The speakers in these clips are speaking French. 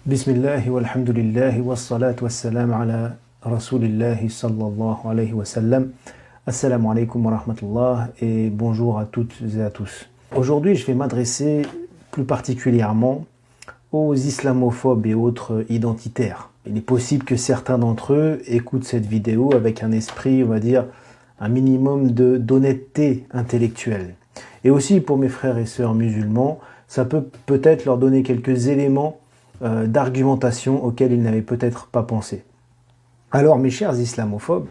Bismillah walhamdulillah wassalatu wassalam ala rasulillahi sallallahu alayhi wa sallam. Assalamu alaikum wa rahmatullah et bonjour à toutes et à tous. Aujourd'hui, je vais m'adresser plus particulièrement aux islamophobes et autres identitaires. Il est possible que certains d'entre eux écoutent cette vidéo avec un esprit, on va dire, un minimum d'honnêteté intellectuelle. Et aussi pour mes frères et sœurs musulmans, ça peut peut-être leur donner quelques éléments d'argumentation auxquels ils n'avaient peut-être pas pensé. Alors mes chers islamophobes,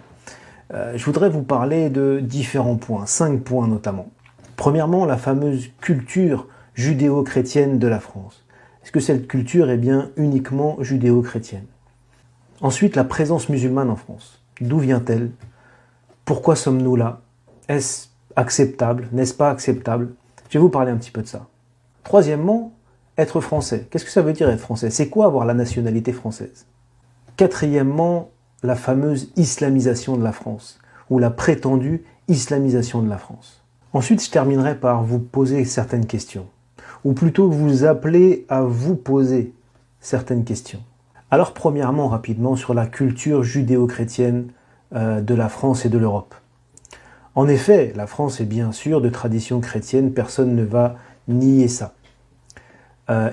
je voudrais vous parler de différents points, 5 points notamment. Premièrement, la fameuse culture judéo-chrétienne de la France. Est-ce que cette culture est bien uniquement judéo-chrétienne? Ensuite, la présence musulmane en France. D'où vient-elle? Pourquoi sommes-nous là? Est-ce acceptable? N'est-ce pas acceptable? Je vais vous parler un petit peu de ça. Troisièmement, être français. Qu'est-ce que ça veut dire être français? C'est quoi avoir la nationalité française? Quatrièmement, la fameuse islamisation de la France, ou la prétendue islamisation de la France. Ensuite, je terminerai par vous poser certaines questions, ou plutôt vous appeler à vous poser certaines questions. Alors premièrement, rapidement, sur la culture judéo-chrétienne de la France et de l'Europe. En effet, la France est bien sûr de tradition chrétienne, personne ne va nier ça.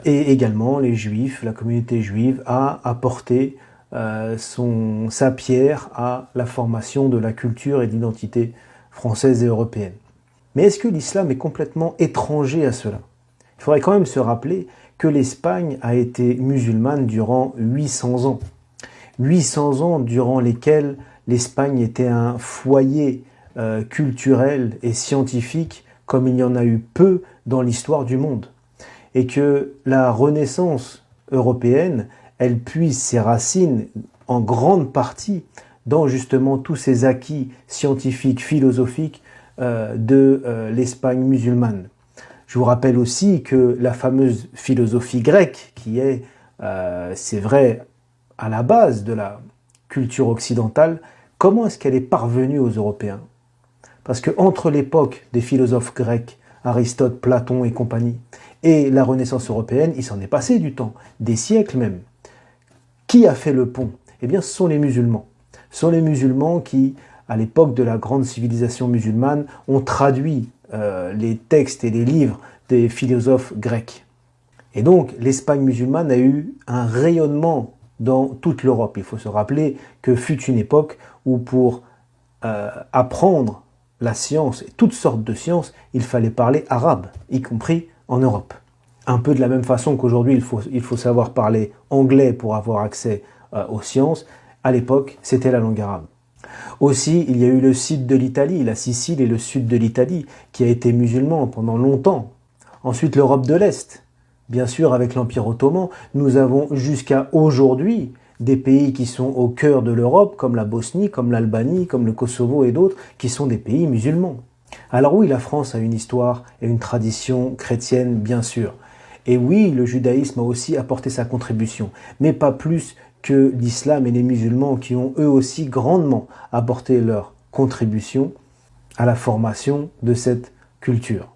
Et également, les Juifs, la communauté juive a apporté sa pierre à la formation de la culture et de l'identité française et européenne. Mais est-ce que l'islam est complètement étranger à cela? Il faudrait quand même se rappeler que l'Espagne a été musulmane durant 800 ans. 800 ans durant lesquels l'Espagne était un foyer culturel et scientifique comme il y en a eu peu dans l'histoire du monde. Et que la Renaissance européenne, elle puise ses racines en grande partie dans justement tous ces acquis scientifiques, philosophiques de l'Espagne musulmane. Je vous rappelle aussi que la fameuse philosophie grecque, qui est, c'est vrai, à la base de la culture occidentale, comment est-ce qu'elle est parvenue aux Européens? Parce que entre l'époque des philosophes grecs, Aristote, Platon et compagnie, et la Renaissance européenne, il s'en est passé du temps, des siècles même. Qui a fait le pont? Eh bien, ce sont les musulmans. Ce sont les musulmans qui, à l'époque de la grande civilisation musulmane, ont traduit les textes et les livres des philosophes grecs. Et donc, l'Espagne musulmane a eu un rayonnement dans toute l'Europe. Il faut se rappeler que fut une époque où pour apprendre la science et toutes sortes de sciences, il fallait parler arabe, y compris en Europe. Un peu de la même façon qu'aujourd'hui, il faut savoir parler anglais pour avoir accès aux sciences. À l'époque, c'était la langue arabe. Aussi, il y a eu le sud de l'Italie, la Sicile et le sud de l'Italie, qui a été musulman pendant longtemps. Ensuite, l'Europe de l'Est. Bien sûr, avec l'Empire ottoman, nous avons jusqu'à aujourd'hui des pays qui sont au cœur de l'Europe, comme la Bosnie, comme l'Albanie, comme le Kosovo et d'autres, qui sont des pays musulmans. Alors oui, la France a une histoire et une tradition chrétienne, bien sûr. Et oui, le judaïsme a aussi apporté sa contribution, mais pas plus que l'islam et les musulmans qui ont eux aussi grandement apporté leur contribution à la formation de cette culture.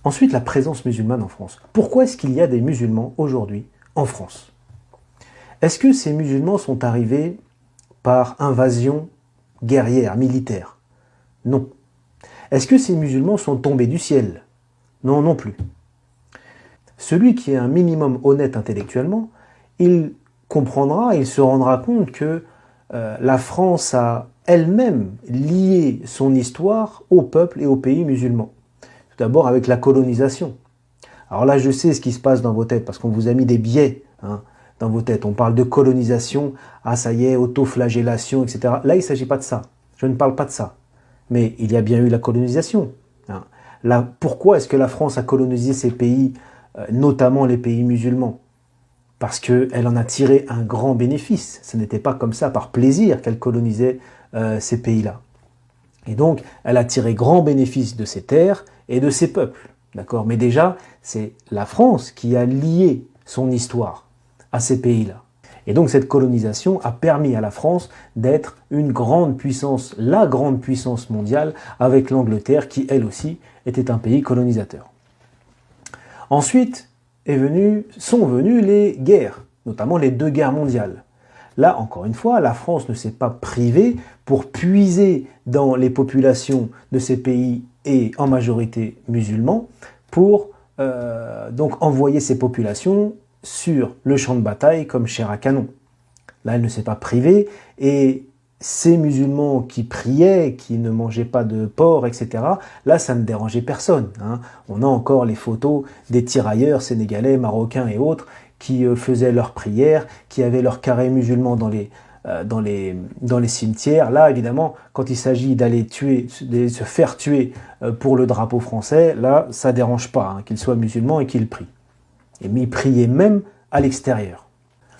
Ensuite, la présence musulmane en France. Pourquoi est-ce qu'il y a des musulmans aujourd'hui en France? Est-ce que ces musulmans sont arrivés par invasion guerrière, militaire? Non. Est-ce que ces musulmans sont tombés du ciel? Non, non plus. Celui qui est un minimum honnête intellectuellement, il comprendra, il se rendra compte que la France a elle-même lié son histoire au peuple et aux pays musulmans. Tout d'abord avec la colonisation. Alors là, je sais ce qui se passe dans vos têtes, parce qu'on vous a mis des biais dans vos têtes. On parle de colonisation, ah ça y est, autoflagellation, etc. Là, il ne s'agit pas de ça. Je ne parle pas de ça. Mais il y a bien eu la colonisation. Là, pourquoi est-ce que la France a colonisé ces pays, notamment les pays musulmans? Parce qu'elle en a tiré un grand bénéfice. Ce n'était pas comme ça par plaisir qu'elle colonisait ces pays-là. Et donc, elle a tiré grand bénéfice de ces terres et de ces peuples. D'accord? Mais déjà, c'est la France qui a lié son histoire à ces pays-là. Et donc, cette colonisation a permis à la France d'être une grande puissance, la grande puissance mondiale, avec l'Angleterre qui, elle aussi, était un pays colonisateur. Ensuite, sont venues les guerres. notamment les 2 guerres mondiales. Là, encore une fois, la France ne s'est pas privée pour puiser dans les populations de ces pays et en majorité musulmans pour donc envoyer ces populations sur le champ de bataille comme chair à canon. Là, elle ne s'est pas privée et ces musulmans qui priaient, qui ne mangeaient pas de porc, etc., là, ça ne dérangeait personne. On a encore les photos des tirailleurs sénégalais, marocains et autres qui faisaient leurs prières, qui avaient leurs carrés musulmans dans les cimetières. Là, évidemment, quand il s'agit d'aller tuer, de se faire tuer pour le drapeau français, là, ça dérange pas qu'ils soient musulmans et qu'ils prient. Et ils priaient même à l'extérieur.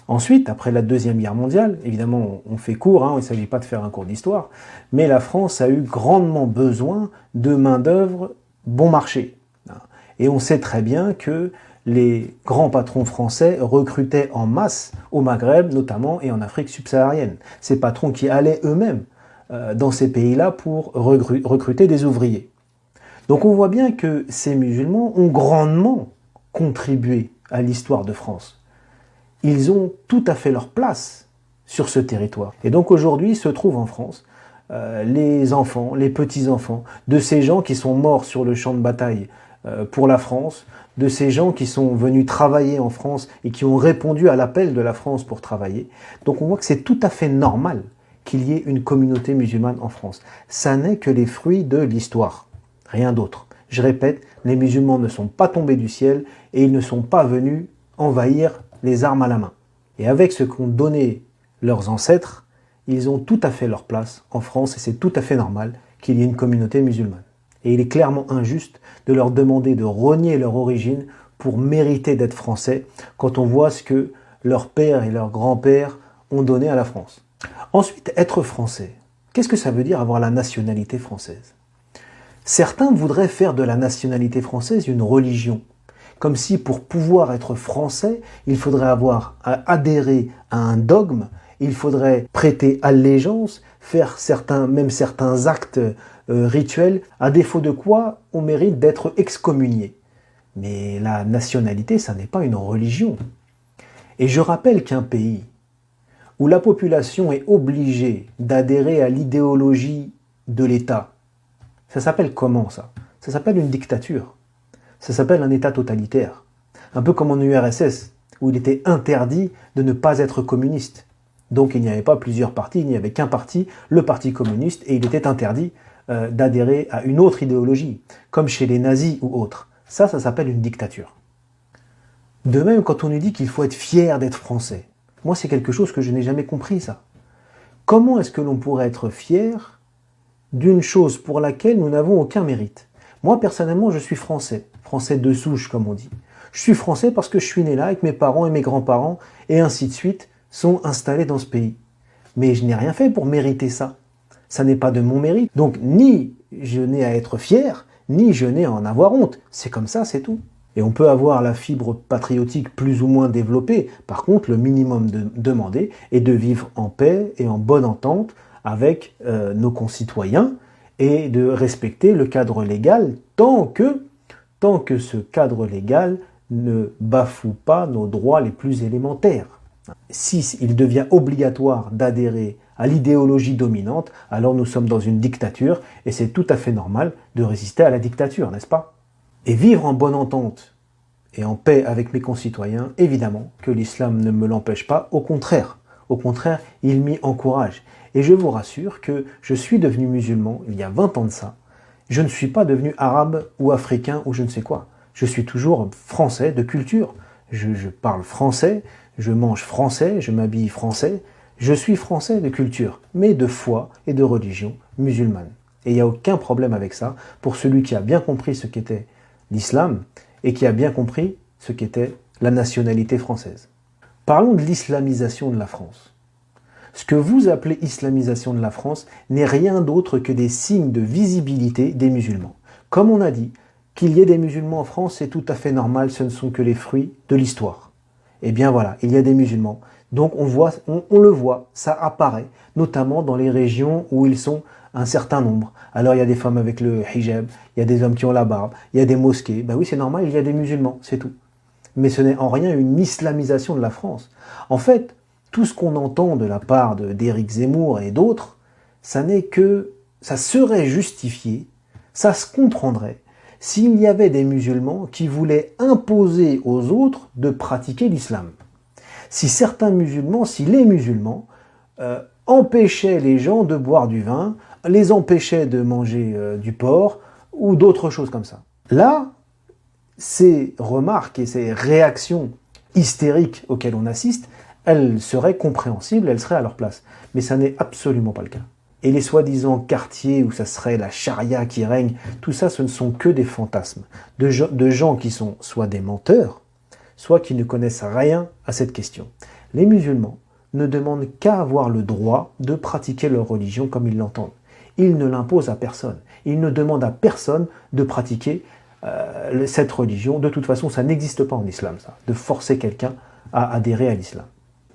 Ensuite, après la Deuxième Guerre mondiale, évidemment, on fait court, il ne s'agit pas de faire un cours d'histoire, mais la France a eu grandement besoin de main-d'œuvre bon marché. Et on sait très bien que les grands patrons français recrutaient en masse au Maghreb, notamment, et en Afrique subsaharienne. Ces patrons qui allaient eux-mêmes dans ces pays-là pour recruter des ouvriers. Donc on voit bien que ces musulmans ont grandement contribué à l'histoire de France. Ils ont tout à fait leur place sur ce territoire. Et donc aujourd'hui se trouvent en France les enfants, les petits-enfants de ces gens qui sont morts sur le champ de bataille pour la France, de ces gens qui sont venus travailler en France et qui ont répondu à l'appel de la France pour travailler. Donc on voit que c'est tout à fait normal qu'il y ait une communauté musulmane en France. Ça n'est que les fruits de l'histoire, rien d'autre. Je répète, les musulmans ne sont pas tombés du ciel et ils ne sont pas venus envahir les armes à la main. Et avec ce qu'ont donné leurs ancêtres, ils ont tout à fait leur place en France et c'est tout à fait normal qu'il y ait une communauté musulmane. Et il est clairement injuste de leur demander de renier leur origine pour mériter d'être français quand on voit ce que leurs pères et leurs grands-pères ont donné à la France. Ensuite, être français. Qu'est-ce que ça veut dire avoir la nationalité française? Certains voudraient faire de la nationalité française une religion. Comme si pour pouvoir être français, il faudrait avoir adhéré à un dogme, il faudrait prêter allégeance, faire certains actes rituels, à défaut de quoi on mérite d'être excommunié. Mais la nationalité, ça n'est pas une religion. Et je rappelle qu'un pays où la population est obligée d'adhérer à l'idéologie de l'État, ça s'appelle comment ça? Ça s'appelle une dictature. Ça s'appelle un État totalitaire. Un peu comme en URSS, où il était interdit de ne pas être communiste. Donc il n'y avait pas plusieurs partis, il n'y avait qu'un parti, le Parti communiste, et il était interdit d'adhérer à une autre idéologie, comme chez les nazis ou autres. Ça s'appelle une dictature. De même, quand on nous dit qu'il faut être fier d'être français, moi c'est quelque chose que je n'ai jamais compris, ça. Comment est-ce que l'on pourrait être fier d'une chose pour laquelle nous n'avons aucun mérite? Moi, personnellement, je suis français. Français de souche, comme on dit. Je suis français parce que je suis né là avec mes parents et mes grands-parents, et ainsi de suite, sont installés dans ce pays. Mais je n'ai rien fait pour mériter ça. Ça n'est pas de mon mérite. Donc, ni je n'ai à être fier, ni je n'ai à en avoir honte. C'est comme ça, c'est tout. Et on peut avoir la fibre patriotique plus ou moins développée. Par contre, le minimum demandé est de vivre en paix et en bonne entente avec nos concitoyens et de respecter le cadre légal tant que ce cadre légal ne bafoue pas nos droits les plus élémentaires. Si il devient obligatoire d'adhérer à l'idéologie dominante, alors nous sommes dans une dictature et c'est tout à fait normal de résister à la dictature, n'est-ce pas? Et vivre en bonne entente et en paix avec mes concitoyens, évidemment que l'islam ne me l'empêche pas, au contraire, il m'y encourage. Et je vous rassure que je suis devenu musulman il y a 20 ans de ça. Je ne suis pas devenu arabe ou africain ou je ne sais quoi. Je suis toujours français de culture. Je parle français, je mange français, je m'habille français. Je suis français de culture, mais de foi et de religion musulmane. Et il n'y a aucun problème avec ça pour celui qui a bien compris ce qu'était l'islam et qui a bien compris ce qu'était la nationalité française. Parlons de l'islamisation de la France. Ce que vous appelez islamisation de la France n'est rien d'autre que des signes de visibilité des musulmans. Comme on a dit, qu'il y ait des musulmans en France, c'est tout à fait normal, ce ne sont que les fruits de l'histoire. Eh bien voilà, il y a des musulmans. Donc on le voit, ça apparaît, notamment dans les régions où ils sont un certain nombre. Alors il y a des femmes avec le hijab, il y a des hommes qui ont la barbe, il y a des mosquées. Ben oui, c'est normal, il y a des musulmans, c'est tout. mais ce n'est en rien une islamisation de la France. En fait, tout ce qu'on entend de la part d'Éric Zemmour et d'autres, ça serait justifié, ça se comprendrait, s'il y avait des musulmans qui voulaient imposer aux autres de pratiquer l'islam. Si les musulmans empêchaient les gens de boire du vin, les empêchaient de manger du porc ou d'autres choses comme ça. Là, ces remarques et ces réactions hystériques auxquelles on assiste, elles seraient compréhensibles, elles seraient à leur place. Mais ça n'est absolument pas le cas. Et les soi-disant quartiers où ça serait la charia qui règne, tout ça, ce ne sont que des fantasmes de gens qui sont soit des menteurs, soit qui ne connaissent rien à cette question. Les musulmans ne demandent qu'à avoir le droit de pratiquer leur religion comme ils l'entendent. Ils ne l'imposent à personne. Ils ne demandent à personne de pratiquer cette religion. De toute façon, ça n'existe pas en islam, ça, de forcer quelqu'un à adhérer à l'islam.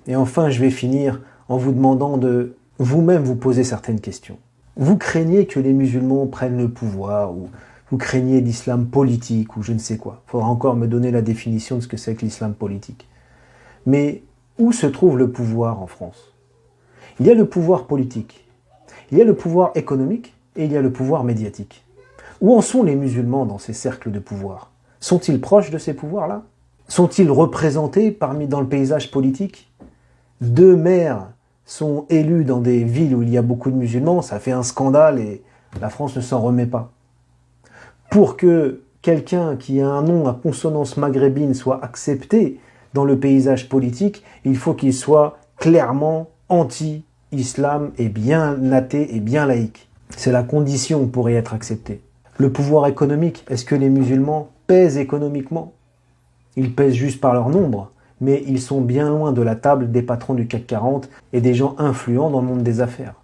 Et enfin, je vais finir en vous demandant de vous-même vous poser certaines questions. Vous craignez que les musulmans prennent le pouvoir, ou vous craignez l'islam politique, ou je ne sais quoi. Il faudra encore me donner la définition de ce que c'est que l'islam politique. Mais où se trouve le pouvoir en France? Il y a le pouvoir politique, il y a le pouvoir économique, et il y a le pouvoir médiatique. Où en sont les musulmans dans ces cercles de pouvoir? Sont-ils proches de ces pouvoirs-là? Sont-ils représentés dans le paysage politique? 2 maires sont élus dans des villes où il y a beaucoup de musulmans, ça fait un scandale et la France ne s'en remet pas. Pour que quelqu'un qui a un nom à consonance maghrébine soit accepté dans le paysage politique, il faut qu'il soit clairement anti-islam et bien athée et bien laïque. C'est la condition pour y être accepté. Le pouvoir économique, est-ce que les musulmans pèsent économiquement? Ils pèsent juste par leur nombre, mais ils sont bien loin de la table des patrons du CAC 40 et des gens influents dans le monde des affaires.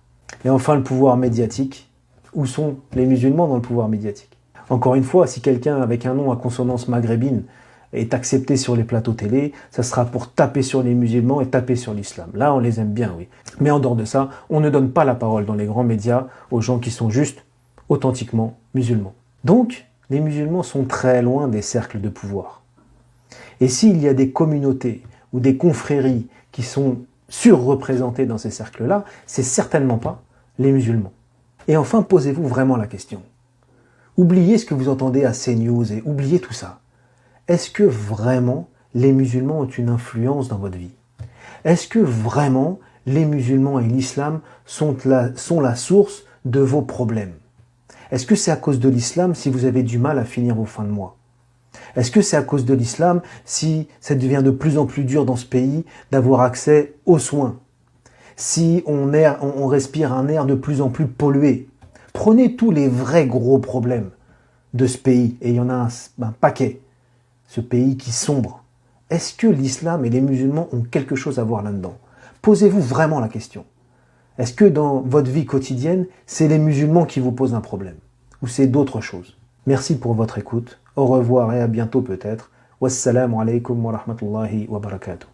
Et enfin, le pouvoir médiatique. Où sont les musulmans dans le pouvoir médiatique? Encore une fois, si quelqu'un avec un nom à consonance maghrébine est accepté sur les plateaux télé, ça sera pour taper sur les musulmans et taper sur l'islam. Là, on les aime bien, oui. Mais en dehors de ça, on ne donne pas la parole dans les grands médias aux gens qui sont juste authentiquement musulmans. Donc, les musulmans sont très loin des cercles de pouvoir. Et s'il y a des communautés ou des confréries qui sont surreprésentées dans ces cercles-là, c'est certainement pas les musulmans. Et enfin, posez-vous vraiment la question. Oubliez ce que vous entendez à CNews et oubliez tout ça. Est-ce que vraiment les musulmans ont une influence dans votre vie? Est-ce que vraiment les musulmans et l'islam sont la source de vos problèmes? Est-ce que c'est à cause de l'islam si vous avez du mal à finir vos fins de mois? Est-ce que c'est à cause de l'islam si ça devient de plus en plus dur dans ce pays d'avoir accès aux soins? Si on respire un air de plus en plus pollué? Prenez tous les vrais gros problèmes de ce pays, et il y en a un paquet. Ce pays qui sombre. Est-ce que l'islam et les musulmans ont quelque chose à voir là-dedans? Posez-vous vraiment la question. Est-ce que dans votre vie quotidienne, c'est les musulmans qui vous posent un problème? Ou c'est d'autres choses? Merci pour votre écoute. Au revoir et à bientôt peut-être. Wassalamu alaikum wa rahmatullahi wa barakatuh.